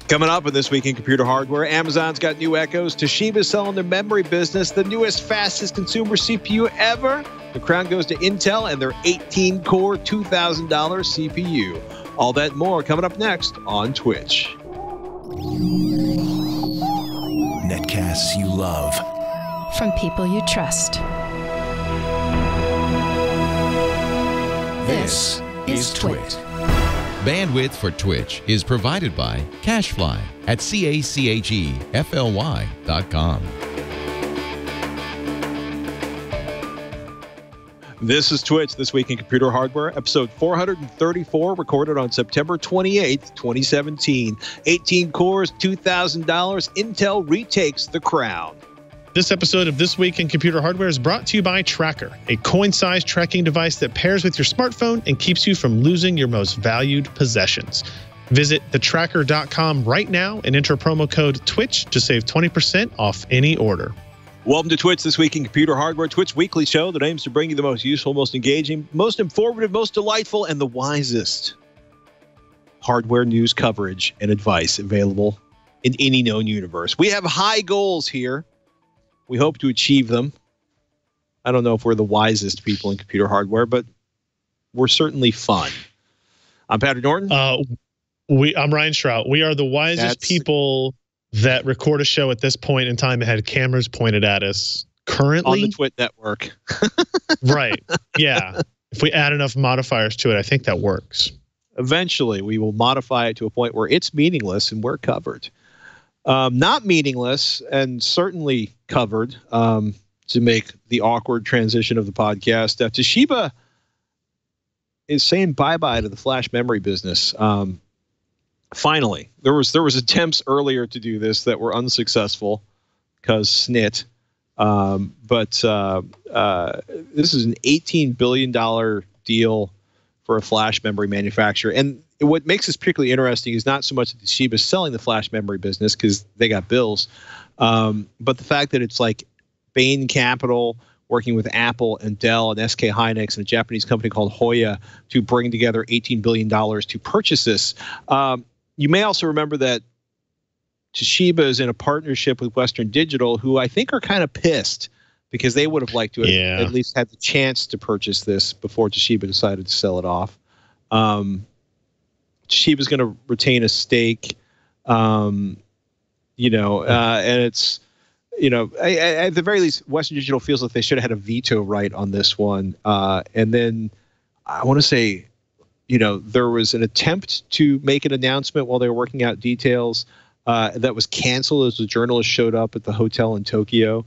Coming up in This Week in Computer Hardware, Amazon's got new Echoes. Toshiba's selling their memory business, the newest, fastest consumer CPU ever. The crown goes to Intel and their 18-core $2,000 CPU. All that and more coming up next on TWiCH. Netcasts you love. From people you trust. This is TWiCH. Bandwidth for TWiCH is provided by CacheFly at CACHEFLY.com. This is TWiCH, This Week in Computer Hardware, episode 434, recorded on September 28th, 2017. 18 cores, $2,000. Intel retakes the crown. This episode of This Week in Computer Hardware is brought to you by Tracker, a coin-sized tracking device that pairs with your smartphone and keeps you from losing your most valued possessions. Visit thetracker.com right now and enter promo code TWiCH to save 20% off any order. Welcome to TWiCH, This Week in Computer Hardware, TWiCH weekly show that aims to bring you the most useful, most engaging, most informative, most delightful, and the wisest hardware news coverage and advice available in any known universe. We have high goals here. We hope to achieve them. I don't know if we're the wisest people in computer hardware, but we're certainly fun. I'm Patrick Norton. I'm Ryan Shrout. We are the wisest people that record a show at this point in time that had cameras pointed at us currently. On the TWiT network. Right. Yeah. If we add enough modifiers to it, I think that works. Eventually, we will modify it to a point where it's meaningless and we're covered. Not meaningless and certainly covered to make the awkward transition of the podcast. Toshiba is saying bye-bye to the flash memory business. Finally, there was attempts earlier to do this that were unsuccessful because SNIT. But this is an $18 billion deal for a flash memory manufacturer. And what makes this particularly interesting is not so much that Toshiba is selling the flash memory business because they got bills, but the fact that it's like Bain Capital working with Apple and Dell and SK Hynix and a Japanese company called Hoya to bring together $18 billion to purchase this. You may also remember that Toshiba is in a partnership with Western Digital, who I think are kind of pissed because they would have liked to have at least had the chance to purchase this before Toshiba decided to sell it off. Toshiba is going to retain a stake, and it's, at the very least, Western Digital feels like they should have had a veto right on this one. And then I want to say, there was an attempt to make an announcement while they were working out details that was canceled as the journalist showed up at the hotel in Tokyo.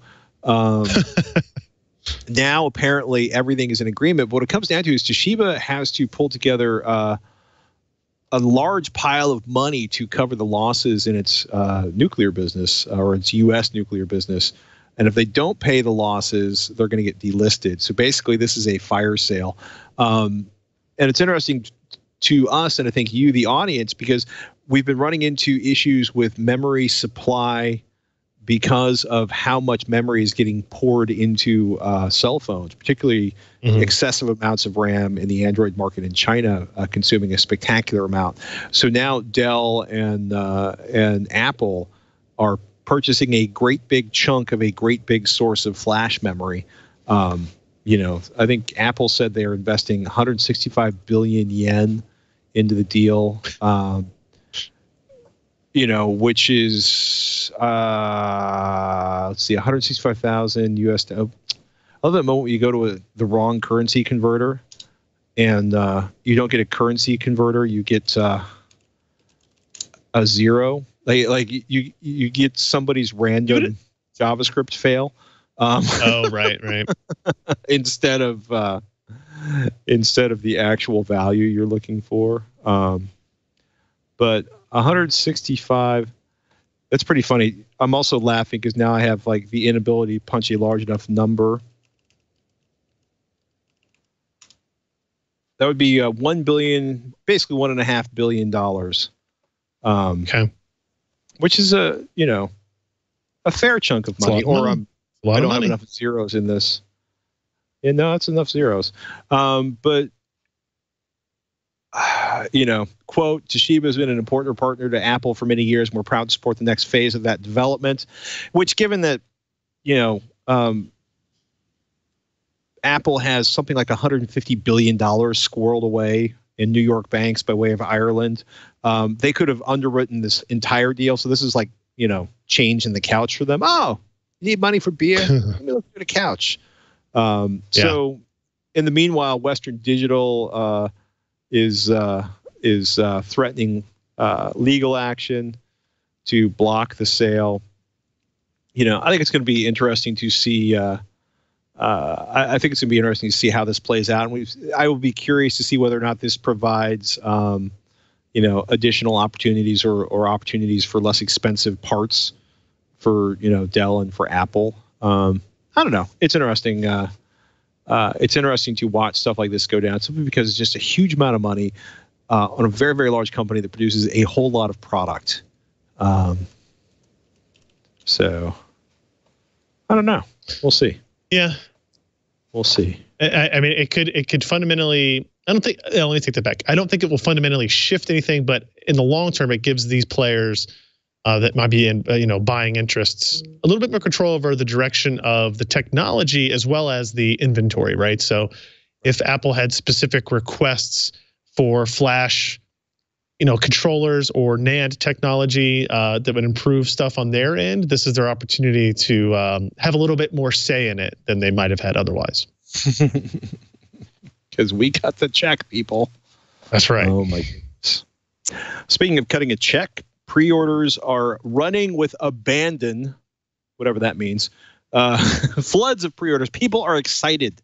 Now, apparently, everything is in agreement. But what it comes down to is Toshiba has to pull together a large pile of money to cover the losses in its nuclear business or its U.S. nuclear business. And if they don't pay the losses, they're going to get delisted. So basically, this is a fire sale. And it's interesting to us, and I think you, the audience, because we've been running into issues with memory supply because of how much memory is getting poured into cell phones, particularly excessive amounts of RAM in the Android market in China, consuming a spectacular amount. So now Dell and Apple are purchasing a great big chunk of a great big source of flash memory. I think Apple said they are investing 165 billion yen into the deal. Which is, let's see, 165,000 US. I love that moment when you go to the wrong currency converter and you don't get a currency converter, you get a zero. Like you get somebody's random JavaScript fail. Right. instead of the actual value you're looking for. But 165, that's pretty funny. I'm also laughing because now I have like the inability to punch a large enough number. That would be 1 billion, basically $1.5 billion. Okay. Which is a fair chunk of money. I don't have enough zeros in this. Yeah, no, that's enough zeros. But quote, Toshiba has been an important partner to Apple for many years. We're proud to support the next phase of that development, which given that, Apple has something like $150 billion squirreled away in New York banks by way of Ireland. They could have underwritten this entire deal. So this is like, change in the couch for them. Oh, you need money for beer? Let me look at a couch. So in the meanwhile, Western Digital is threatening legal action to block the sale. I think it's going to be interesting to see. I think it's going to be interesting to see how this plays out. And I will be curious to see whether or not this provides, additional opportunities or opportunities for less expensive parts for, Dell and for Apple. I don't know. It's interesting. It's interesting to watch stuff like this go down simply because it's just a huge amount of money on a very, very large company that produces a whole lot of product. So I don't know. We'll see. Yeah. We'll see. I mean, it could fundamentally, let me take that back. I don't think it will fundamentally shift anything, but in the long term, it gives these players that might be in, buying interests a little bit more control over the direction of the technology as well as the inventory, right? So if Apple had specific requests for flash, controllers or NAND technology that would improve stuff on their end, this is their opportunity to have a little bit more say in it than they might have had otherwise. Because we cut the check, people. That's right. Oh, my goodness. Speaking of cutting a check, pre-orders are running with abandon, whatever that means. Floods of pre-orders. People are excited,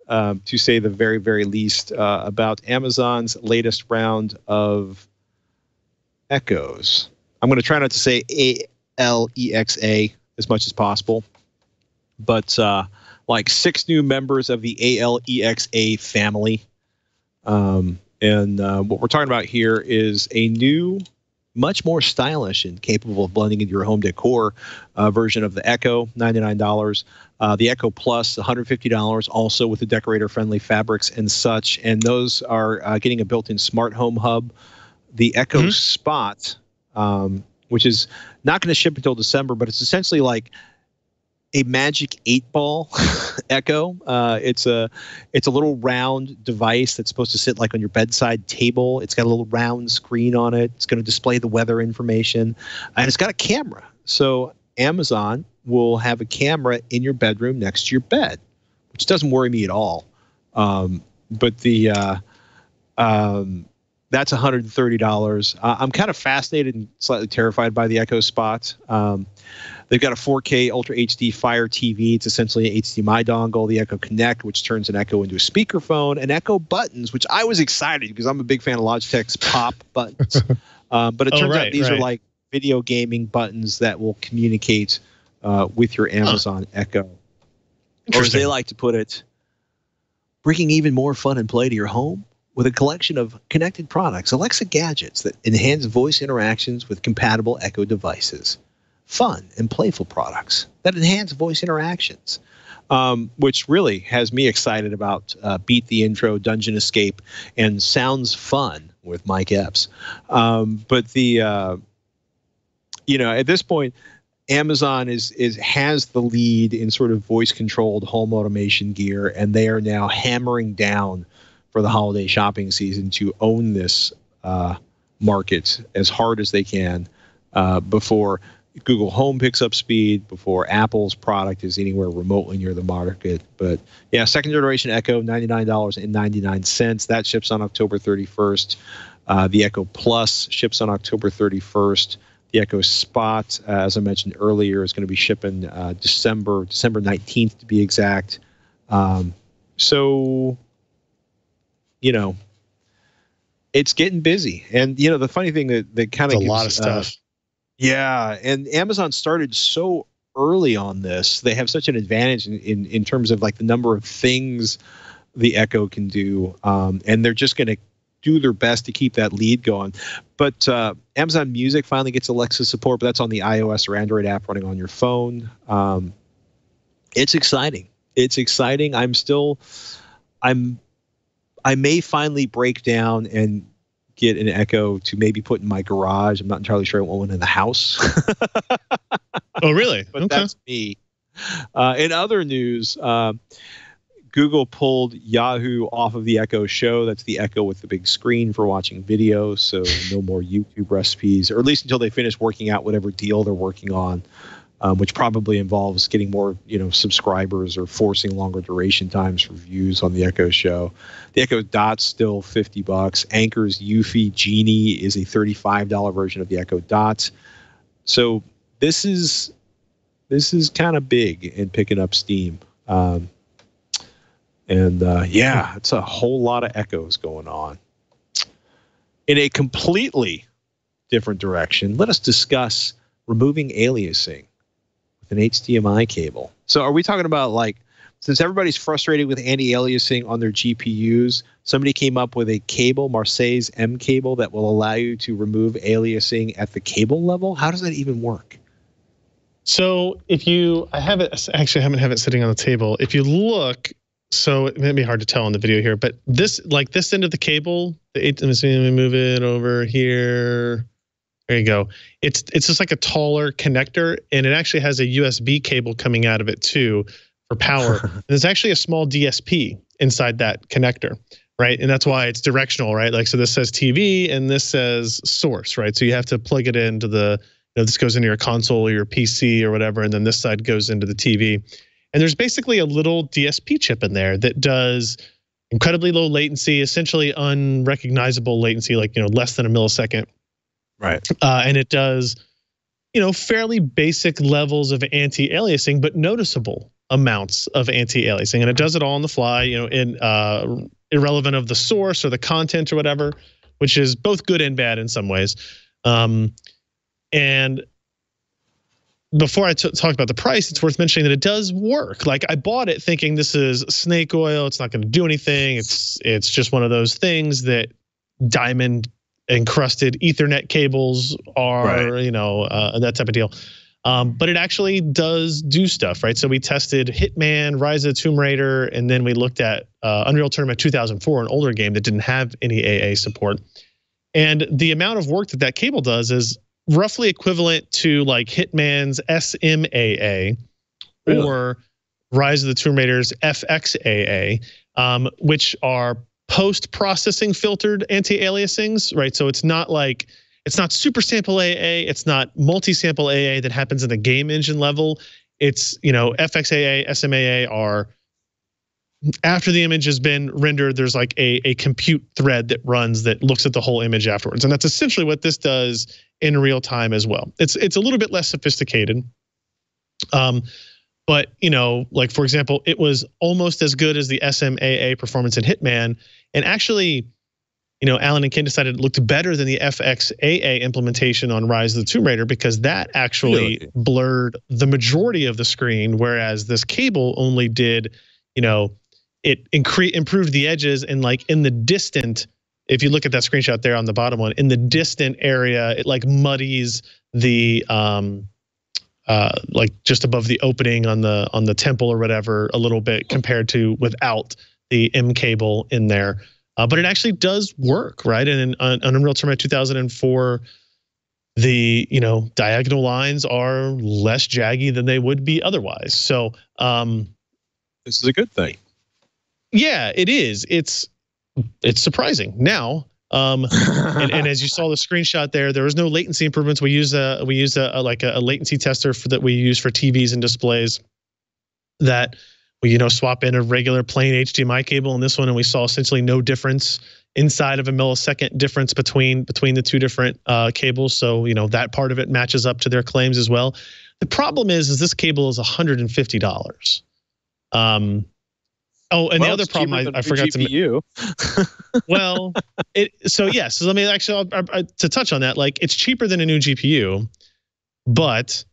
to say the very, very least, about Amazon's latest round of Echoes. I'm going to try not to say ALEXA as much as possible, but like 6 new members of the ALEXA family. And what we're talking about here is a new, much more stylish and capable of blending into your home decor version of the Echo, $99. The Echo Plus, $150, also with the decorator-friendly fabrics and such. And those are getting a built-in smart home hub. The Echo Spot, which is not going to ship until December, but it's essentially like a magic 8-ball Echo. It's a little round device that's supposed to sit like on your bedside table. It's got a little round screen on it. It's going to display the weather information, and it's got a camera. So Amazon will have a camera in your bedroom next to your bed, which doesn't worry me at all. But that's $130. I'm kind of fascinated and slightly terrified by the Echo Spot. They've got a 4K Ultra HD Fire TV. It's essentially an HDMI dongle. The Echo Connect, which turns an Echo into a speakerphone, and Echo buttons, which I was excited because I'm a big fan of Logitech's pop buttons. But it turns out these are like video gaming buttons that will communicate with your Amazon Echo. Or as they like to put it, bringing even more fun and play to your home with a collection of connected products, Alexa gadgets that enhance voice interactions with compatible Echo devices. Fun and playful products that enhance voice interactions, which really has me excited about Beat the Intro, Dungeon Escape, and Sounds Fun with Mike Epps. But the, at this point, Amazon has the lead in sort of voice-controlled home automation gear, and they are now hammering down for the holiday shopping season to own this market as hard as they can before Google Home picks up speed, before Apple's product is anywhere remotely near the market. But yeah, second generation Echo, $99.99. That ships on October 31st. The Echo Plus ships on October 31st. The Echo Spot, as I mentioned earlier, is going to be shipping December 19th to be exact. So, it's getting busy. And, the funny thing that kind of gives a lot of stuff. Yeah, and Amazon started so early on this. They have such an advantage in terms of like the number of things the Echo can do, and they're just going to do their best to keep that lead going. But Amazon Music finally gets Alexa support, but that's on the iOS or Android app running on your phone. It's exciting. It's exciting. I may finally break down and get an Echo to maybe put in my garage. I'm not entirely sure I want one in the house. Oh, really? But that's me. In other news, Google pulled Yahoo off of the Echo Show. That's the Echo with the big screen for watching video. So no more YouTube recipes, or at least until they finish working out whatever deal they're working on, which probably involves getting more, subscribers or forcing longer duration times for views on the Echo Show. The Echo Dot's still $50. Anker's Eufy Genie is a $35 version of the Echo Dot. So this is kind of big in picking up steam. It's a whole lot of Echoes going on. In a completely different direction, let us discuss removing aliasing with an HDMI cable. So are we talking about, like, since everybody's frustrated with anti-aliasing on their GPUs, somebody came up with a cable, Marseille's M cable, that will allow you to remove aliasing at the cable level? How does that even work? So I haven't have it sitting on the table. If you look, so it may be hard to tell on the video here, but this end of the cable, let me move it over here. There you go. It's just like a taller connector, and it actually has a USB cable coming out of it too for power. There's actually a small DSP inside that connector, right? And that's why it's directional, right? Like, so this says TV and this says source, right? So you have to plug it into this goes into your console or your PC or whatever, and then this side goes into the TV. And there's basically a little DSP chip in there that does incredibly low latency, essentially unrecognizable latency, like, less than a millisecond. Right. And it does, fairly basic levels of anti-aliasing, but noticeable amounts of anti-aliasing. And it does it all on the fly, in irrelevant of the source or the content or whatever, which is both good and bad in some ways. And before I talk about the price, it's worth mentioning that it does work. Like, I bought it thinking this is snake oil. It's not going to do anything. It's just one of those things that diamond encrusted Ethernet cables are, right. That type of deal. But it actually does do stuff, right? So we tested Hitman, Rise of the Tomb Raider, and then we looked at Unreal Tournament 2004, an older game that didn't have any AA support. And the amount of work that cable does is roughly equivalent to like Hitman's SMAA, really? Or Rise of the Tomb Raider's FXAA, which are post-processing filtered anti-aliasings, right? So it's not super sample AA, it's not multi-sample AA that happens in the game engine level. It's, FXAA, SMAA are after the image has been rendered, there's like a compute thread that runs that looks at the whole image afterwards. And that's essentially what this does in real time as well. It's a little bit less sophisticated. But, like, for example, it was almost as good as the SMAA performance in Hitman. And actually, Alan and Ken decided it looked better than the FXAA implementation on Rise of the Tomb Raider, because that actually blurred the majority of the screen, whereas this cable only did, it improved the edges, and like in the distant, if you look at that screenshot there on the bottom one, in the distant area, it like muddies the like just above the opening on the temple or whatever a little bit compared to without the M cable in there. But it actually does work, right? And on Unreal Tournament 2004, the diagonal lines are less jaggy than they would be otherwise. So this is a good thing. Yeah, it is. It's surprising now. And as you saw the screenshot there was no latency improvements. We use a latency tester that we use for TVs and displays that we swap in a regular plain HDMI cable in this one, and we saw essentially no difference inside of a millisecond difference between the two different cables. So that part of it matches up to their claims as well. The problem is this cable is $150. Oh, and the other problem I forgot to. Well, so let me actually to touch on that. Like, it's cheaper than a new GPU, but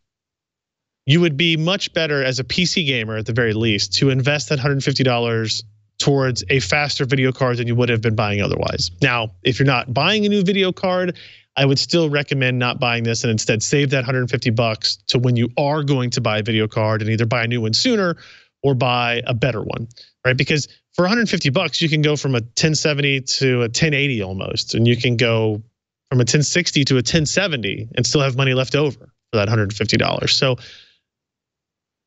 you would be much better as a PC gamer at the very least to invest that $150 towards a faster video card than you would have been buying otherwise. Now, if you're not buying a new video card, I would still recommend not buying this and instead save that $150 to when you are going to buy a video card, and either buy a new one sooner or buy a better one. right? Because for $150, you can go from a 1070 to a 1080 almost, and you can go from a 1060 to a 1070 and still have money left over for that $150. So,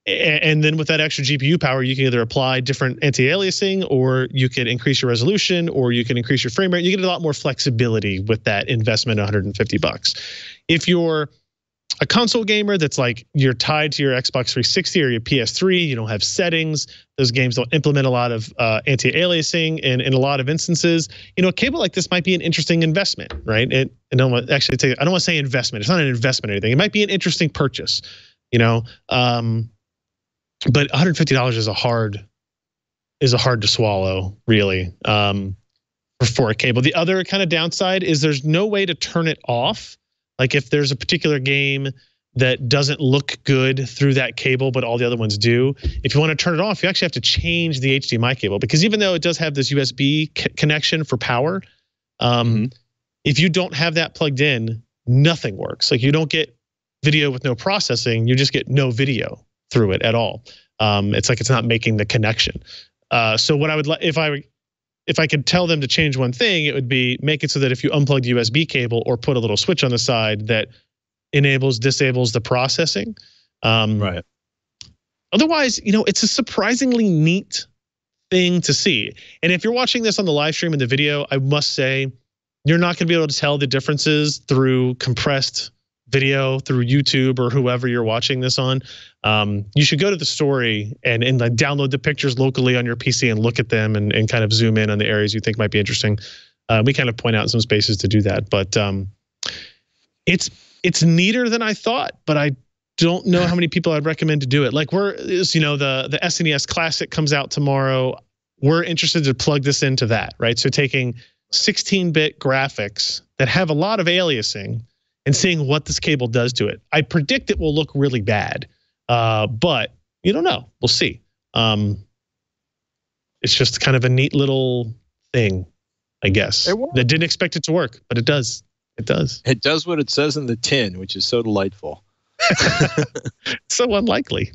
and then with that extra GPU power, you can either apply different anti-aliasing, or you can increase your resolution, or you can increase your frame rate. You get a lot more flexibility with that investment of $150. If you're a console gamer that's like you're tied to your Xbox 360 or your PS3, you don't have settings, those games don't implement a lot of anti-aliasing, and in a lot of instances, a cable like this might be an interesting investment, right? I don't want to say investment. It's not an investment or anything. It might be an interesting purchase, but $150 is a hard to swallow, really, for a cable. The other kind of downside is there's no way to turn it off. Like if there's a particular game that doesn't look good through that cable, but all the other ones do, if you want to turn it off, you actually have to change the HDMI cable, because even though it does have this USB connection for power, if you don't have that plugged in, nothing works. Like you don't get video with no processing, you just get no video through it at all. It's like it's not making the connection. So what I would like, if I could tell them to change one thing, it would be make it so that if you unplug the USB cable or put a little switch on the side that disables the processing. Right. Otherwise, it's a surprisingly neat thing to see. And if you're watching this on the live stream and the video, I must say, you're not going to be able to tell the differences through compressed video through YouTube or whoever you're watching this on. You should go to the story and like download the pictures locally on your PC and look at them and kind of zoom in on the areas you think might be interesting. We kind of point out some spaces to do that, but it's neater than I thought, but I don't know how many people I'd recommend to do it. Like the SNES Classic comes out tomorrow. We're interested to plug this into that, right? So taking 16-bit graphics that have a lot of aliasing and seeing what this cable does to it. I predict it will look really bad, but you don't know. We'll see. It's just kind of a neat little thing, I guess. That didn't expect it to work, but it does. It does. It does what it says in the tin, which is so delightful. So unlikely.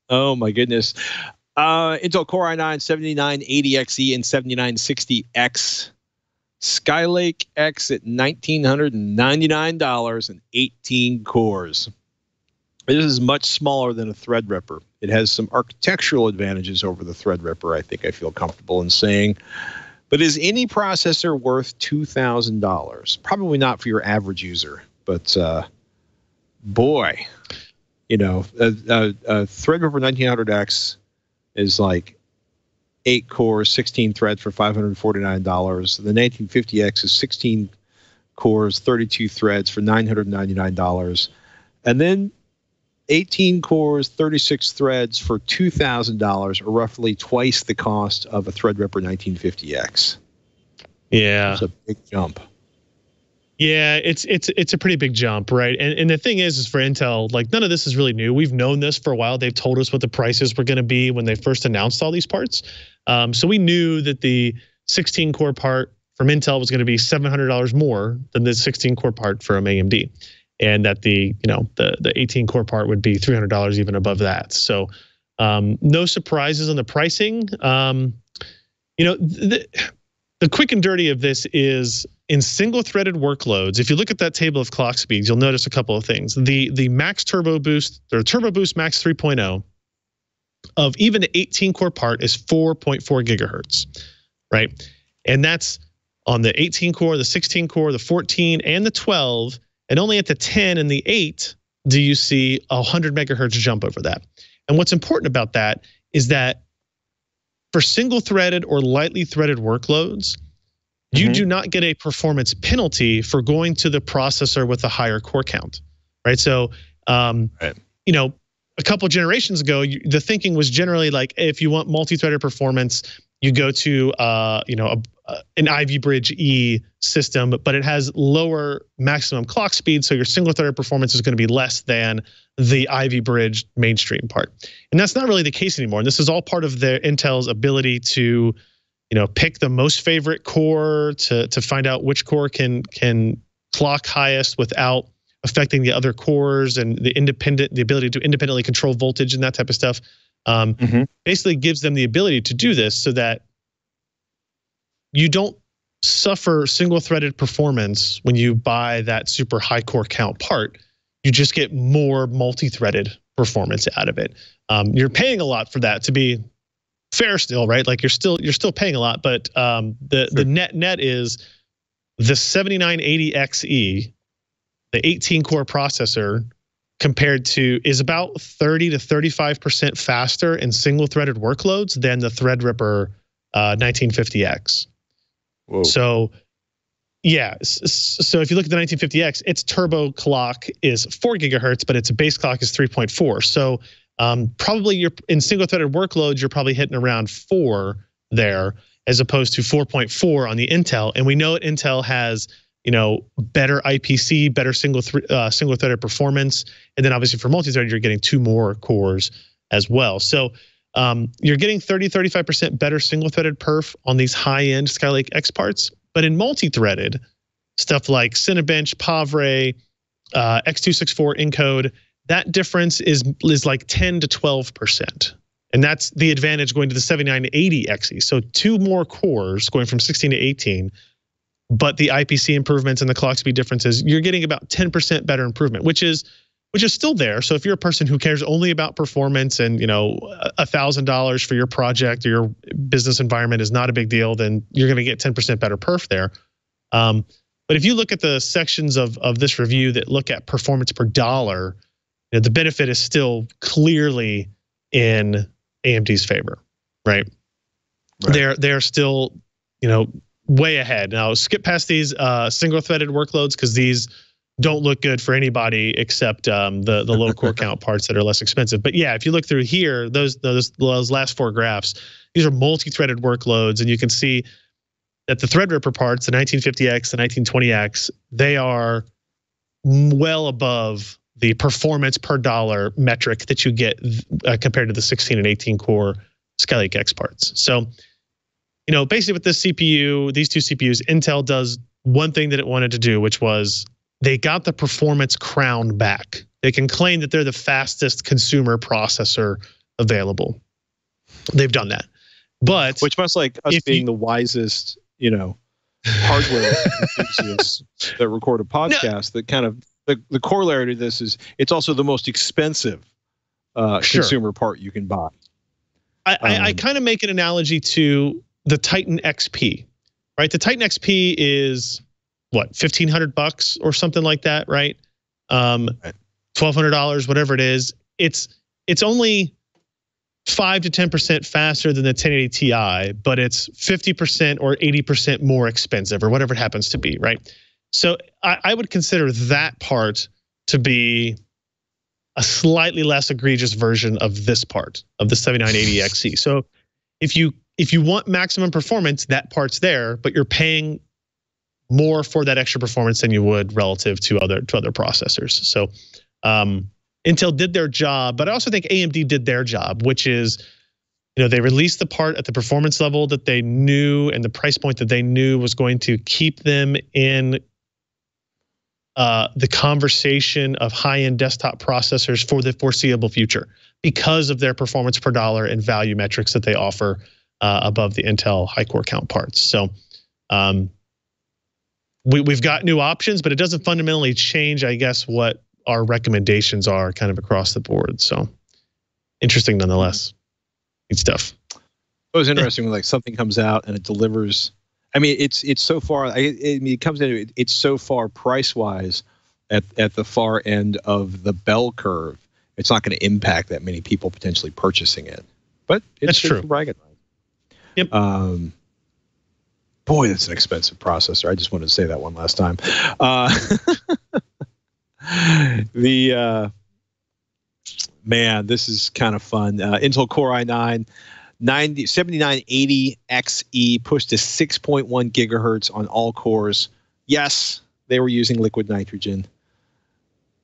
Oh my goodness. Intel Core i9-7980XE and 7960X. Skylake X at $1,999 and 18 cores. This is much smaller than a Threadripper. It has some architectural advantages over the Threadripper, I think I feel comfortable in saying. But is any processor worth $2,000? Probably not for your average user, but boy, a Threadripper 1900X is like 8 cores, 16 threads for $549. The 1950X is 16 cores, 32 threads for $999. And then 18 cores, 36 threads for $2,000, or roughly twice the cost of a Threadripper 1950X. Yeah. It's a big jump. Yeah, it's a pretty big jump, right? And the thing is for Intel, like none of this is really new. We've known this for a while. They've told us what the prices were going to be when they first announced all these parts. So we knew that the 16-core part from Intel was going to be $700 more than the 16-core part from AMD, and that the 18-core part would be $300 even above that. So no surprises on the pricing. The quick and dirty of this is in single-threaded workloads. If you look at that table of clock speeds, you'll notice a couple of things. The Max Turbo Boost, or Turbo Boost Max 3.0 of even the 18-core part is 4.4 gigahertz, right? And that's on the 18-core, the 16-core, the 14, and the 12. And only at the 10 and the 8 do you see a 100 megahertz jump over that. And what's important about that is that for single-threaded or lightly threaded workloads, you do not get a performance penalty for going to the processor with a higher core count, right? So, a couple generations ago, the thinking was generally like, if you want multi-threaded performance, you go to an Ivy Bridge E system, but it has lower maximum clock speed, so your single-threaded performance is going to be less than the Ivy Bridge mainstream part. And that's not really the case anymore. And this is all part of Intel's ability to pick the most favorite core, to find out which core can clock highest without affecting the other cores, and the ability to independently control voltage and that type of stuff. basically gives them the ability to do this so that you don't suffer single-threaded performance when you buy that super high core count part. You just get more multi-threaded performance out of it. You're paying a lot for that, to be fair still, right? Like you're still paying a lot, but the net is the 7980XE, the 18 core processor, compared to is about 30 to 35% faster in single-threaded workloads than the Threadripper 1950X. Whoa. So, yeah. So if you look at the 1950X, its turbo clock is 4 gigahertz, but its base clock is 3.4. So probably you're in single-threaded workloads, you're probably hitting around 4 there, as opposed to 4.4 on the Intel. And we know Intel has, you know, better IPC, better single-threaded performance, and then obviously for multi-threaded, you're getting 2 more cores as well. So you're getting 30-35% better single-threaded perf on these high-end Skylake X parts, but in multi-threaded stuff like Cinebench, Pavre, X264 encode, that difference is like 10 to 12%. And that's the advantage going to the 7980XE. So 2 more cores going from 16 to 18, but the IPC improvements and the clock speed differences, you're getting about 10% better improvement, which is still there. So if you're a person who cares only about performance and, you know, $1,000 for your project or your business environment is not a big deal, then you're going to get 10% better perf there. But if you look at the sections of this review that look at performance per dollar, you know, the benefit is still clearly in AMD's favor, right? They're still, you know, way ahead. Now skip past these single-threaded workloads because these don't look good for anybody except the low core count parts that are less expensive. But yeah, if you look through here, those last 4 graphs, these are multi-threaded workloads, and you can see that the Threadripper parts, the 1950X, the 1920X, they are well above the performance per dollar metric that you get compared to the 16 and 18 core Skylake X parts. So, you know, basically with this CPU, these 2 CPUs, Intel does one thing that it wanted to do, which was they got the performance crown back. They can claim that they're the fastest consumer processor available. They've done that. But which must, like us being the wisest, you know, hardware enthusiasts that record a podcast, that kind of the corollary to this is it's also the most expensive consumer part you can buy. I kind of make an analogy to the Titan XP, right? The Titan XP is what, $1,500 or something like that, right? $1,200, whatever it is. It's only 5 to 10% faster than the 1080 Ti, but it's 50% or 80% more expensive, or whatever it happens to be, right? So I would consider that part to be a slightly less egregious version of this part of the 7980XE. So if you want maximum performance, that part's there, but you're paying more for that extra performance than you would relative to other processors. So Intel did their job, but I also think AMD did their job, which is, you know, they released the part at the performance level that they knew and the price point that they knew was going to keep them in the conversation of high-end desktop processors for the foreseeable future because of their performance per dollar and value metrics that they offer above the Intel high core count parts. So we've got new options, but it doesn't fundamentally change, I guess, what our recommendations are kind of across the board. So interesting nonetheless. Good stuff. It was interesting when like something comes out and it delivers. I mean, it's so far. I mean, it comes into it's so far price wise at the far end of the bell curve. It's not going to impact that many people potentially purchasing it. But it's true. Bragging. Yep. Boy, that's an expensive processor. I just wanted to say that one last time. Man, this is kind of fun. Intel Core i9 7980XE pushed to 6.1 gigahertz on all cores. Yes, they were using liquid nitrogen.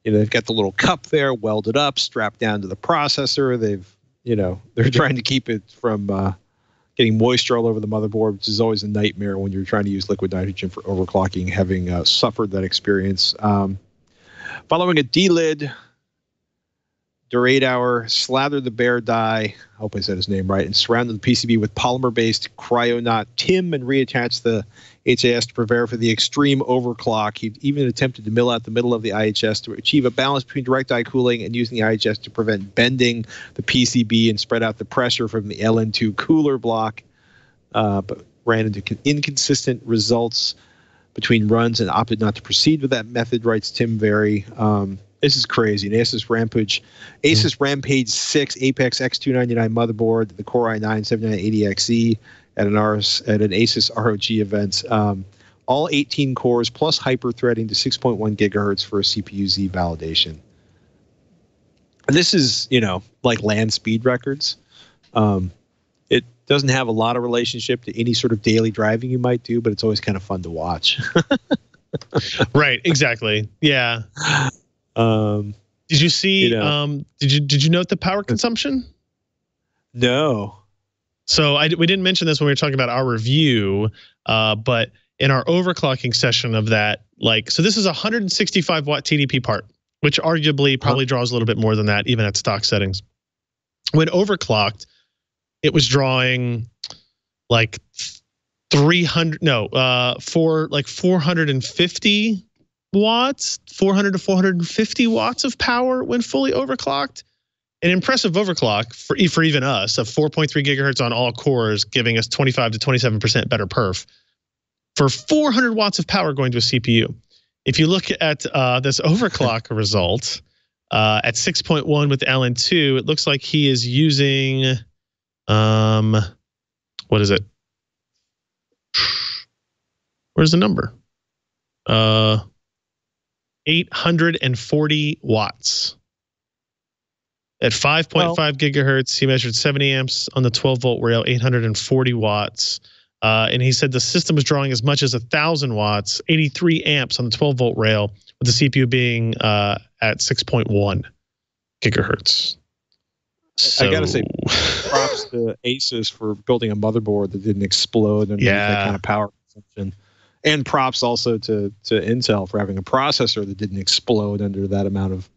You know, they've got the little cup there welded up, strapped down to the processor. They're trying to keep it from getting moisture all over the motherboard, which is always a nightmare when you're trying to use liquid nitrogen for overclocking, having suffered that experience. Following a D-lid Duradauer slathered the bare die, I hope I said his name right, and surrounded the PCB with polymer-based cryonaut TIM and reattached the HAS to prepare for the extreme overclock. He even attempted to mill out the middle of the IHS to achieve a balance between direct die cooling and using the IHS to prevent bending the PCB and spread out the pressure from the LN2 cooler block, but ran into inconsistent results between runs and opted not to proceed with that method, writes Tim Very. This is crazy. An Asus Rampage 6 Apex X299 motherboard, the Core i9 7980XE at an Asus ROG event. All 18 cores plus hyper-threading to 6.1 gigahertz for a CPU-Z validation. And this is, like land speed records. It doesn't have a lot of relationship to any sort of daily driving you might do, but it's always kind of fun to watch. Right, exactly. Yeah. Did you see? Did you note the power consumption? No. So we didn't mention this when we were talking about our review, but in our overclocking session of that, so this is a 165 watt TDP part, which arguably probably draws a little bit more than that, even at stock settings. When overclocked, it was drawing 450 watts, 400 to 450 watts of power when fully overclocked. An impressive overclock for even us of 4.3 gigahertz on all cores, giving us 25 to 27% better perf for 400 watts of power going to a CPU. If you look at this overclock result at 6.1 with LN2, it looks like he is using, what is it? Where's the number? 840 watts. At 5.5 gigahertz, he measured 70 amps on the 12 volt rail, 840 watts. And he said the system was drawing as much as 1,000 watts, 83 amps on the 12 volt rail, with the CPU being at 6.1 gigahertz. So, I got to say, props to Asus for building a motherboard that didn't explode under that kind of power consumption. And props also to Intel for having a processor that didn't explode under that amount of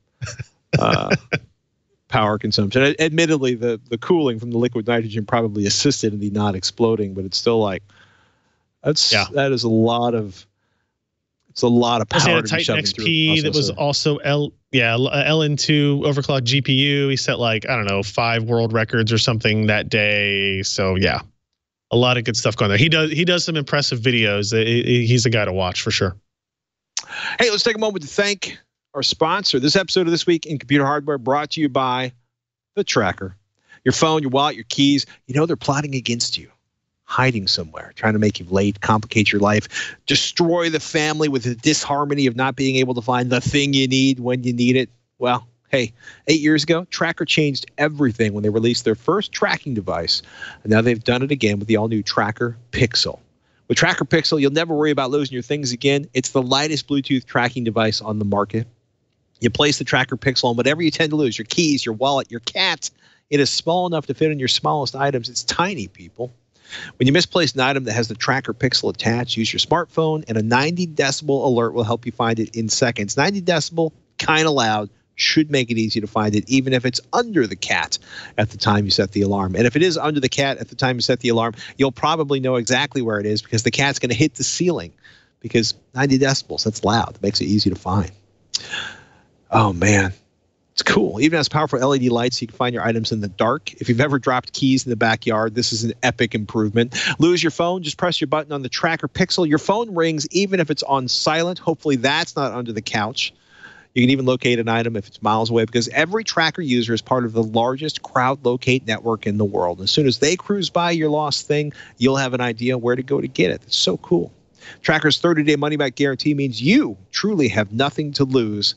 power consumption. Admittedly, the cooling from the liquid nitrogen probably assisted in the not exploding, but it's still that is a lot of power to be shoving through a processor. That was also LN2 overclocked GPU. He set 5 world records or something that day. So yeah, a lot of good stuff going there. He does some impressive videos. He's a guy to watch for sure. Hey, let's take a moment to thank our sponsor. This episode of This Week in Computer Hardware brought to you by the Tracker. Your phone, your wallet, your keys, they're plotting against you, hiding somewhere, trying to make you late, complicate your life, destroy the family with the disharmony of not being able to find the thing you need when you need it. Well, hey, 8 years ago, Tracker changed everything when they released their first tracking device. And now they've done it again with the all-new Tracker Pixel. With Tracker Pixel, you'll never worry about losing your things again. It's the lightest Bluetooth tracking device on the market. You place the Tracker Pixel on whatever you tend to lose, your keys, your wallet, your cat. It is small enough to fit in your smallest items. It's tiny, people. When you misplace an item that has the Tracker Pixel attached, use your smartphone, and a 90 decibel alert will help you find it in seconds. 90 decibel, kind of loud, should make it easy to find it, even if it's under the cat at the time you set the alarm. And if it is under the cat at the time you set the alarm, you'll probably know exactly where it is because the cat's going to hit the ceiling, because 90 decibels, that's loud. It makes it easy to find. Oh, man. It's cool. Even has powerful LED lights, so you can find your items in the dark. If you've ever dropped keys in the backyard, this is an epic improvement. Lose your phone, just press your button on the Tracker Pixel. Your phone rings even if it's on silent. Hopefully that's not under the couch. You can even locate an item if it's miles away, because every Tracker user is part of the largest crowd locate network in the world. As soon as they cruise by your lost thing, you'll have an idea where to go to get it. It's so cool. Tracker's 30-day money-back guarantee means you truly have nothing to lose.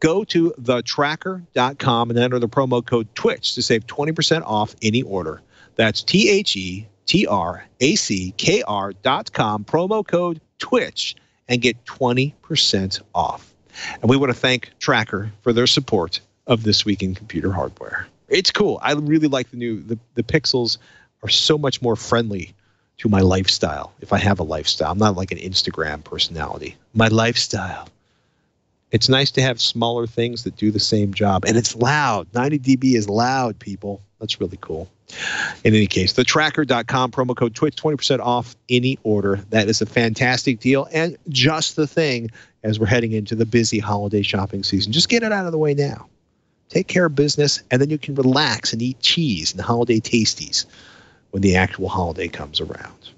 Go to thetracker.com and enter the promo code TWiCH to save 20% off any order. That's THETRACKR.com, promo code TWiCH, and get 20% off. And we want to thank Tracker for their support of This Week in Computer Hardware. It's cool. I really like the Pixels are so much more friendly to my lifestyle. If I have a lifestyle, I'm not like an Instagram personality. My lifestyle It's nice to have smaller things that do the same job. And it's loud. 90 dB is loud, people. That's really cool. In any case, thetracker.com, promo code TWiCH, 20% off any order. That is a fantastic deal and just the thing as we're heading into the busy holiday shopping season. Just get it out of the way now. Take care of business, and then you can relax and eat cheese and holiday tasties when the actual holiday comes around.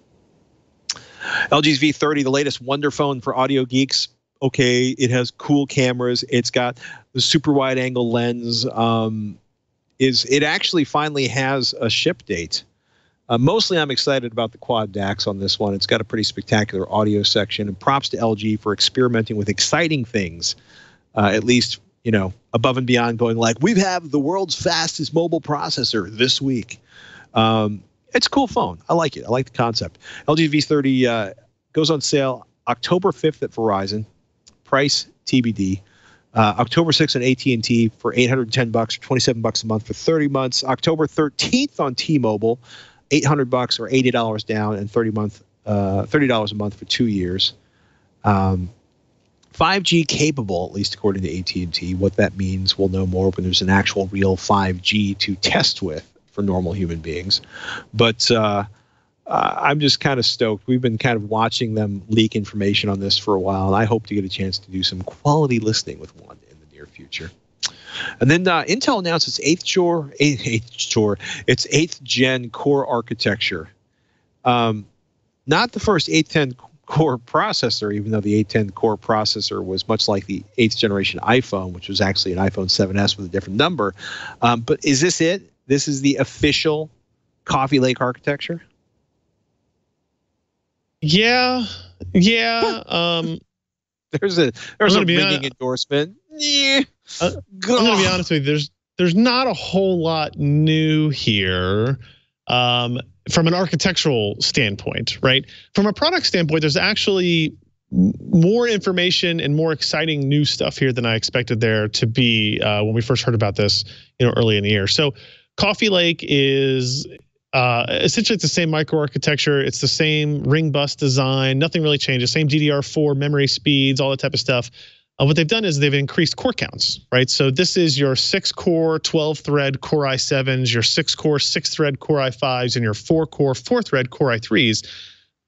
LG's V30, the latest wonder phone for audio geeks. Okay, it has cool cameras. It's got the super wide angle lens. It actually finally has a ship date. Mostly I'm excited about the quad DAX on this one. It's got a pretty spectacular audio section, and props to LG for experimenting with exciting things, at least, you know, above and beyond going like, we have the world's fastest mobile processor this week. It's a cool phone. I like it. I like the concept. LG V30 goes on sale October 5th at Verizon. Price TBD. October 6th on AT&T for $810 or $27 a month for 30 months. October 13th on T-Mobile, $800 or $80 down and $30 a month for 2 years. 5G capable, at least according to AT&T. What that means, we'll know more when there's an actual real 5G to test with for normal human beings. But I'm just kind of stoked. We've been kind of watching them leak information on this for a while, and I hope to get a chance to do some quality listening with one in the near future. And then Intel announced its its 8th gen core architecture. Not the first 810 core processor, even though the 810 core processor was much like the 8th generation iPhone, which was actually an iPhone 7S with a different number. But is this it? This is the official Coffee Lake architecture? Yeah. There's a ringing endorsement. Yeah. I'm going to be honest with you. There's not a whole lot new here from an architectural standpoint, right? From a product standpoint, there's actually more information and more exciting new stuff here than I expected there to be when we first heard about this, early in the year. So Coffee Lake is essentially it's the same microarchitecture. It's the same ring bus design. Nothing really changes. Same DDR4 memory speeds, all that type of stuff. What they've done is they've increased core counts, right? So this is your 6-core, 12-thread Core i7s, your 6-core, 6-thread Core i5s, and your 4-core, 4-thread Core i3s.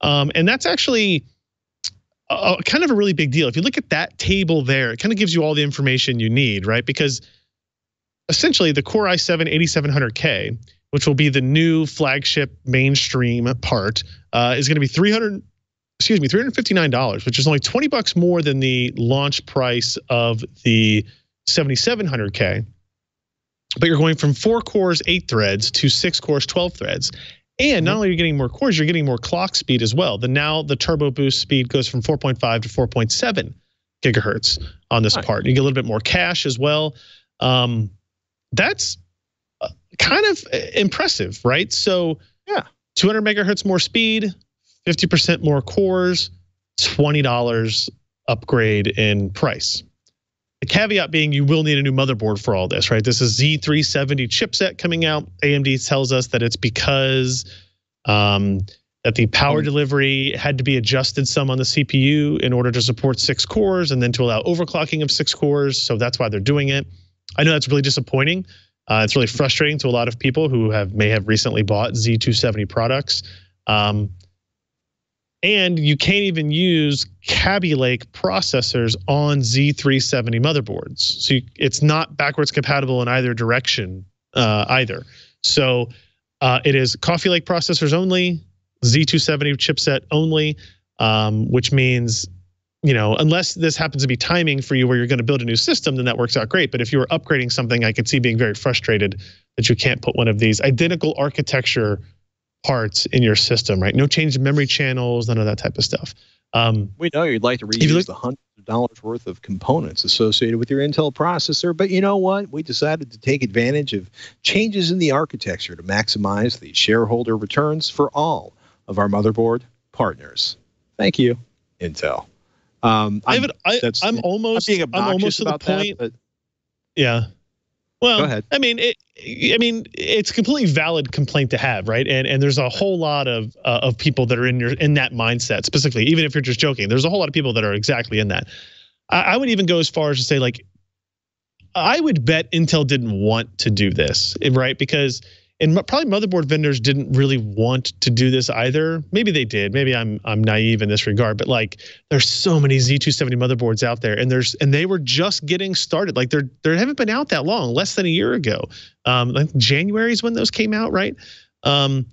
And that's actually kind of a really big deal. If you look at that table there, it kind of gives you all the information you need, right? Because essentially the Core i7 8700K, which will be the new flagship mainstream part, is going to be $359, which is only $20 more than the launch price of the 7700K. But you're going from 4 cores, 8 threads to 6 cores, 12 threads. And not only are you getting more cores, you're getting more clock speed as well. Now the turbo boost speed goes from 4.5 to 4.7 gigahertz on this part. You get a little bit more cache as well. That's kind of impressive, right? So yeah, 200 megahertz more speed, 50% more cores, $20 upgrade in price. The caveat being you will need a new motherboard for all this, right? This is Z370 chipset coming out. AMD tells us that it's because that the power delivery had to be adjusted some on the CPU in order to support 6 cores and then to allow overclocking of 6 cores. So that's why they're doing it. I know that's really disappointing. It's really frustrating to a lot of people who may have recently bought Z270 products. And you can't even use Kaby Lake processors on Z370 motherboards. So it's not backwards compatible in either direction either. So it is Coffee Lake processors only, Z270 chipset only, which means, unless this happens to be timing for you where you're going to build a new system, then that works out great. But if you were upgrading something, I could see being very frustrated that you can't put one of these identical architecture parts in your system, right? No change in memory channels, none of that type of stuff. We know you'd like to reuse the hundreds of dollars worth of components associated with your Intel processor, but you know what? We decided to take advantage of changes in the architecture to maximize the shareholder returns for all of our motherboard partners. Thank you, Intel. I'm almost to the point. But yeah. Well, go ahead. I mean, it's a completely valid complaint to have, right? And there's a whole lot of people that are in that mindset specifically. Even if you're just joking, there's a whole lot of people that are exactly in that. I would even go as far as to say, like, I would bet Intel didn't want to do this, right? Because probably motherboard vendors didn't really want to do this either. Maybe they did. Maybe I'm naive in this regard, but like, there's so many Z270 motherboards out there, and they were just getting started. Like, they haven't been out that long, less than a year ago. Like January is when those came out, right? I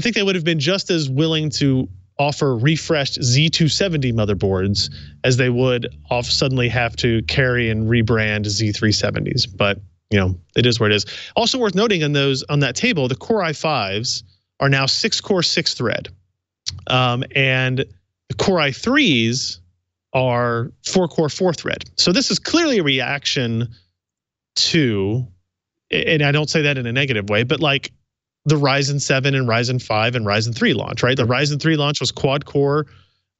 think they would have been just as willing to offer refreshed Z270 motherboards as they would suddenly have to carry and rebrand Z370s. But it is where it is. Also worth noting on that table, the Core i5s are now 6-core, 6-thread, and the Core i3s are 4-core, 4-thread. So this is clearly a reaction to, and I don't say that in a negative way, but like the Ryzen 7 and Ryzen 5 and Ryzen 3 launch, right? The Ryzen 3 launch was quad core,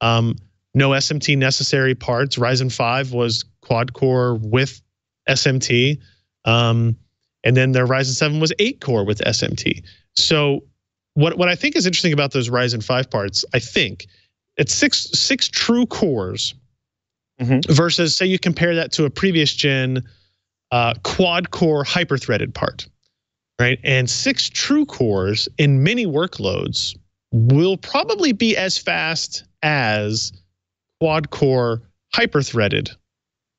no SMT necessary parts. Ryzen 5 was quad core with SMT. And then their Ryzen 7 was 8-core with SMT. So what I think is interesting about those Ryzen 5 parts, I think it's six true cores versus, say you compare that to a previous gen quad core hyper-threaded part. Right? And 6 true cores in many workloads will probably be as fast as quad core hyper-threaded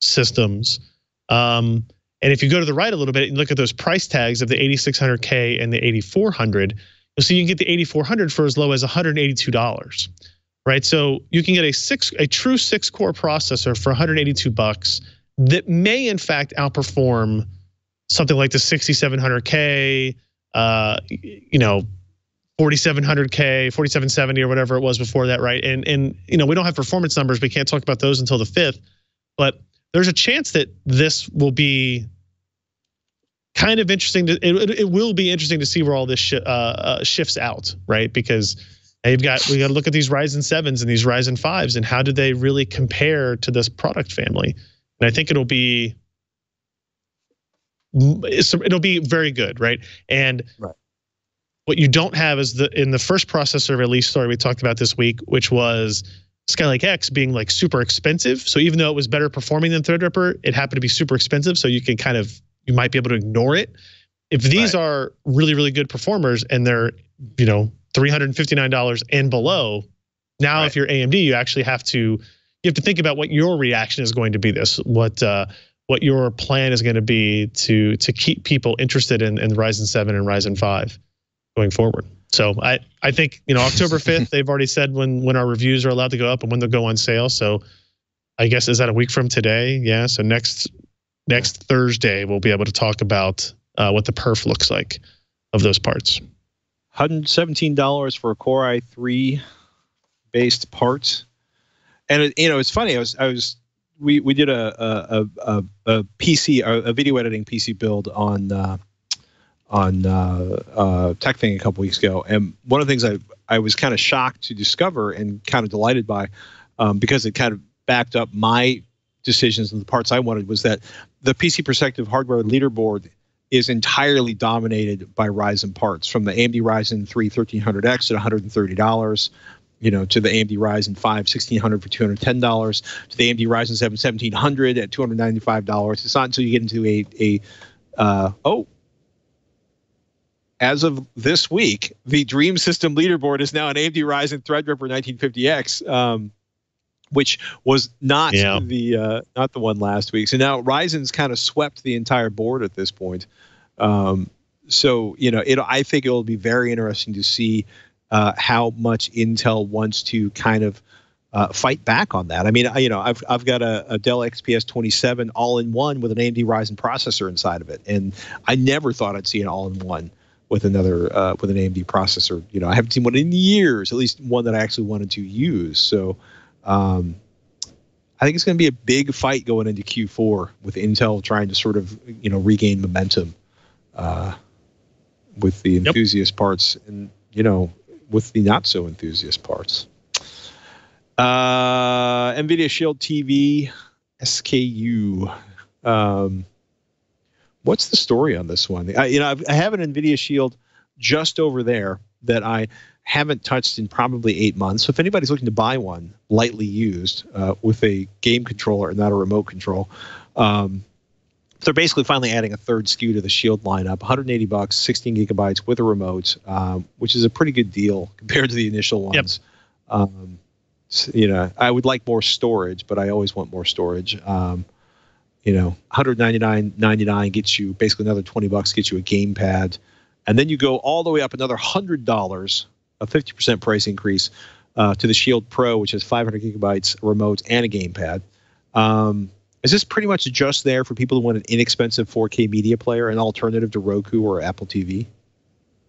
systems. And if you go to the right a little bit and look at those price tags of the 8600K and the 8400, you'll see you can get the 8400 for as low as $182. Right? So you can get a true 6-core processor for $182 that may in fact outperform something like the 6700K, 4700K, 4770 or whatever it was before that, right? And we don't have performance numbers. We can't talk about those until the 5th, but there's a chance that this will be kind of interesting. It will be interesting to see where all this shifts out, right? Because we got to look at these Ryzen 7s and these Ryzen 5s and how do they really compare to this product family? And I think it'll be very good, right? And what you don't have is in the first processor release story we talked about this week, which was Skylake X being like super expensive. So even though it was better performing than Threadripper, it happened to be super expensive. So you might be able to ignore it. If these are really, really good performers and they're, $359 and below, now if you're AMD, you actually have to think about what your reaction is going to be. What your plan is going to be to keep people interested in the Ryzen 7 and Ryzen 5 going forward. So I think, October 5th, they've already said when our reviews are allowed to go up and when they'll go on sale. So I guess, is that a week from today? Yeah. So next Thursday, we'll be able to talk about what the perf looks like of those parts. $117 for a Core i3 based part. And it's funny. We did a PC, a video editing PC build on Tech Thing a couple weeks ago, and one of the things I was kind of shocked to discover and kind of delighted by, because it kind of backed up my decisions and the parts I wanted, was that the PC Perspective hardware leaderboard is entirely dominated by Ryzen parts, from the AMD Ryzen 3 1300X at $130. To the AMD Ryzen 5 1600 for $210, to the AMD Ryzen 7 1700 at $295. It's not until you get into as of this week, the Dream System leaderboard is now an AMD Ryzen Threadripper 1950X, which was not the one last week. So now Ryzen's kind of swept the entire board at this point. I think it'll be very interesting to see how much Intel wants to kind of fight back on that. I mean, I've got a Dell XPS 27 all-in-one with an AMD Ryzen processor inside of it, and I never thought I'd see an all-in-one with another with an AMD processor. I haven't seen one in years, at least one that I actually wanted to use. So I think it's going to be a big fight going into Q4 with Intel trying to sort of regain momentum with the enthusiast parts and with the not so enthusiast parts. NVIDIA Shield TV SKU. What's the story on this one? I have an NVIDIA Shield just over there, that I haven't touched in probably 8 months. So if anybody's looking to buy one lightly used with a game controller and not a remote control, they're basically finally adding a third SKU to the Shield lineup. $180, 16 gigabytes with a remote, which is a pretty good deal compared to the initial ones. Yep. I would like more storage, but I always want more storage. $199.99 gets you basically another $20, gets you a gamepad, and then you go all the way up another $100, a 50% price increase to the Shield Pro, which has 500 gigabytes, a remote, and a gamepad. Is this pretty much just there for people who want an inexpensive 4K media player, an alternative to Roku or Apple TV?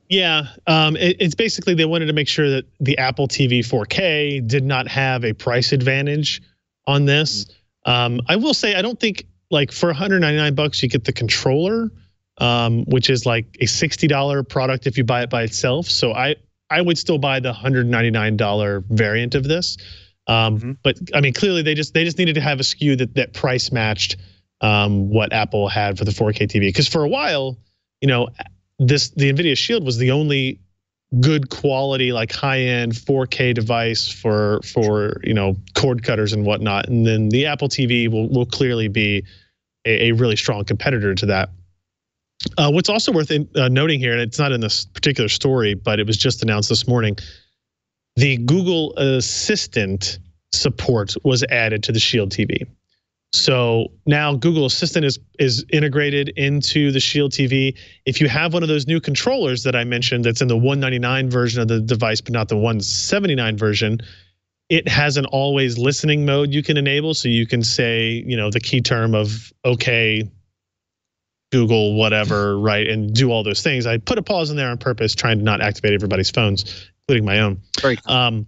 Yeah, it's basically they wanted to make sure that the Apple TV 4K did not have a price advantage on this. I will say I don't think like for $199 you get the controller, which is like a $60 product if you buy it by itself. So I would still buy the $199 variant of this. But I mean, clearly they just needed to have a SKU that price matched what Apple had for the 4K TV. Because for a while, the NVIDIA Shield was the only good quality, like high-end 4K device for cord cutters and whatnot. And then the Apple TV will clearly be a really strong competitor to that. What's also worth noting here, and it's not in this particular story, but it was just announced this morning, the Google Assistant support was added to the Shield TV. So now Google Assistant is integrated into the Shield TV. If you have one of those new controllers that I mentioned that's in the $199 version of the device, but not the $179 version, it has an always listening mode you can enable. So you can say, the key term of, okay, Google, whatever, right? And do all those things. I put a pause in there on purpose, trying to not activate everybody's phones, including my own. Very cool.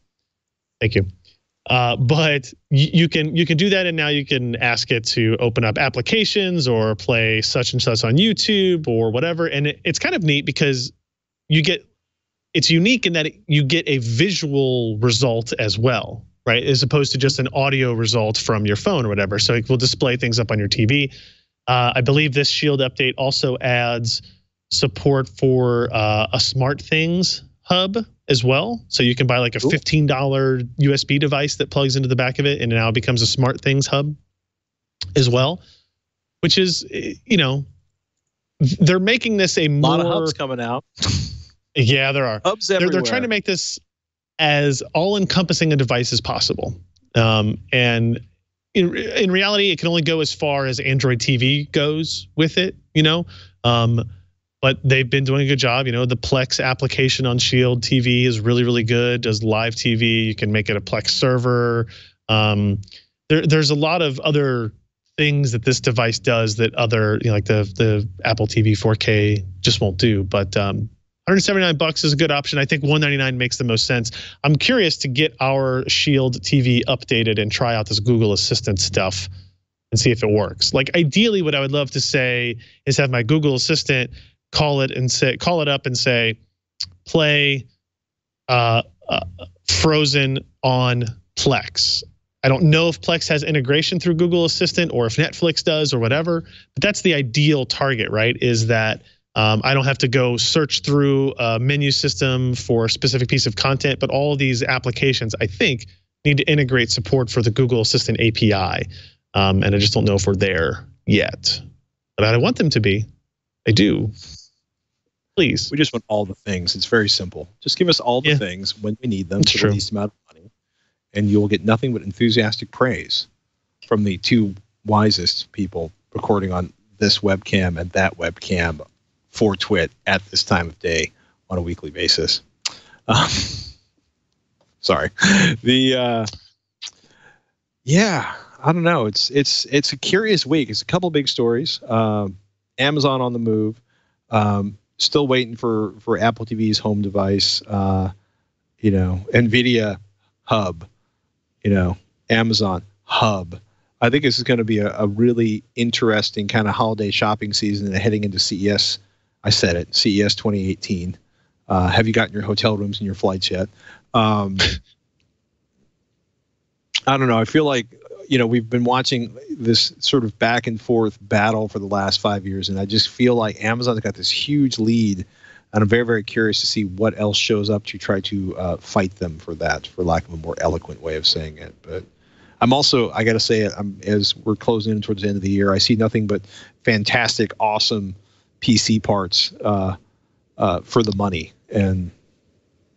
Thank you. But you can do that, and now you can ask it to open up applications or play such and such on YouTube or whatever. And it's kind of neat because it's unique in that you get a visual result as well, right? As opposed to just an audio result from your phone or whatever. So it will display things up on your TV. I believe this Shield update also adds support for a SmartThings hub as well. So you can buy like a $15 USB device that plugs into the back of it, and it now becomes a SmartThings hub as well, which is, they're making this a lot of hubs coming out. Yeah, there are. Hubs everywhere. They're trying to make this as all-encompassing a device as possible. And in reality, it can only go as far as Android TV goes with it, but they've been doing a good job. The Plex application on Shield TV is really, really good. Does live TV. You can make it a Plex server. There's a lot of other things that this device does that other, like the Apple TV 4K just won't do. But $179 is a good option. I think $199 makes the most sense. I'm curious to get our Shield TV updated and try out this Google Assistant stuff and see if it works. Like ideally, what I would love to say is have my Google Assistant call it up and say, play Frozen on Plex. I don't know if Plex has integration through Google Assistant or if Netflix does or whatever, but that's the ideal target, right? Is that I don't have to go search through a menu system for a specific piece of content, but all of these applications, I think, need to integrate support for the Google Assistant API. And I just don't know if we're there yet. But I want them to be. I do. Please. We just want all the things. It's very simple. Just give us all the things when we need them for the least amount of money, and you will get nothing but enthusiastic praise from the two wisest people recording on this webcam and that webcam for TWiCH at this time of day on a weekly basis. Sorry. I don't know. It's a curious week. It's a couple big stories. Amazon on the move. Still waiting for Apple TV's home device. NVIDIA hub. Amazon hub. I think this is going to be a really interesting kind of holiday shopping season and heading into CES. I said it, CES 2018. Have you gotten your hotel rooms and your flights yet? I don't know. I feel like, we've been watching this sort of back and forth battle for the last 5 years, and I just feel like Amazon's got this huge lead And I'm very, very curious to see what else shows up to try to fight them for that, for lack of a more eloquent way of saying it. But I'm also, I got to say, as we're closing in towards the end of the year, I see nothing but fantastic, awesome PC parts for the money. And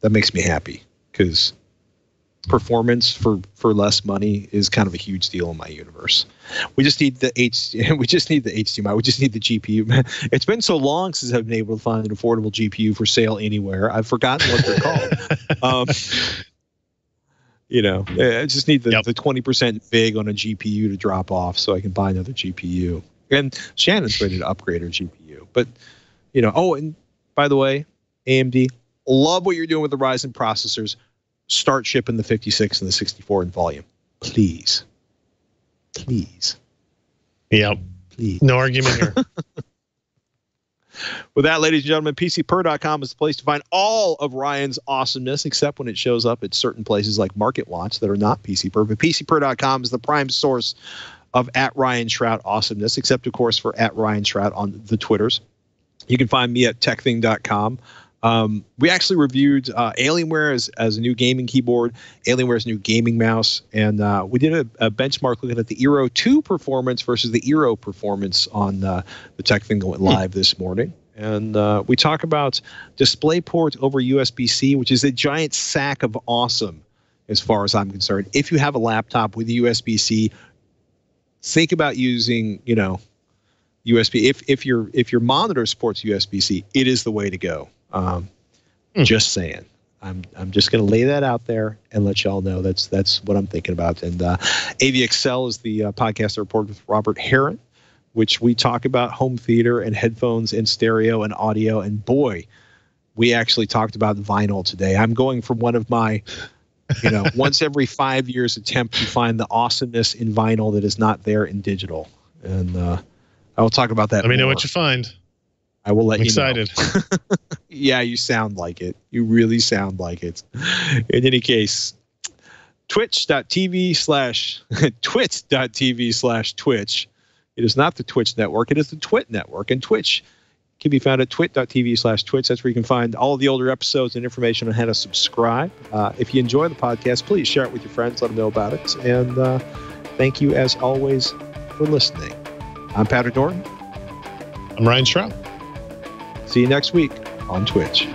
that makes me happy because performance for less money is kind of a huge deal in my universe. We just need the HDMI. We just need the GPU. It's been so long since I've been able to find an affordable GPU for sale anywhere. I've forgotten what they're called. I just need the 20% vig on a GPU to drop off so I can buy another GPU. And Shannon's ready to upgrade her GPU. But, and by the way, AMD, love what you're doing with the Ryzen processors. Start shipping the 56 and the 64 in volume. Please. Yep. Please. No argument here. With that, ladies and gentlemen, PCPer.com is the place to find all of Ryan's awesomeness, except when it shows up at certain places like MarketWatch that are not PCPer. But PCPer.com is the prime source of @RyanShroud awesomeness, except, of course, for @RyanShroud on the Twitters. You can find me at techthing.com. We actually reviewed Alienware as a new gaming keyboard, Alienware's new gaming mouse, and we did a benchmark looking at the Eero 2 performance versus the Eero performance on the Tech Thing that went live this morning. And we talk about DisplayPort over USB-C, which is a giant sack of awesome as far as I'm concerned. If you have a laptop with USB-C, think about using, USB. If your monitor supports USB-C, it is the way to go. Just saying. I'm just going to lay that out there and let y'all know that's what I'm thinking about. And AVXL is the podcast I reported with Robert Heron, which we talk about home theater and headphones and stereo and audio. And boy, we actually talked about vinyl today. I'm going from one of my once every 5 years attempt to find the awesomeness in vinyl that is not there in digital. And I will talk about that. Let me know what you find. I will let I'm you excited. know. Yeah, you sound like it. You really sound like it. In any case, twitch.tv/twitch. It is not the Twitch network. It is the Twit network. And Twitch can be found at twit.tv/twitch. That's where you can find all of the older episodes and information on how to subscribe. If you enjoy the podcast, please share it with your friends. Let them know about it. And thank you, as always, for listening. I'm Patrick Norton. I'm Ryan Shroud. See you next week on Twitch.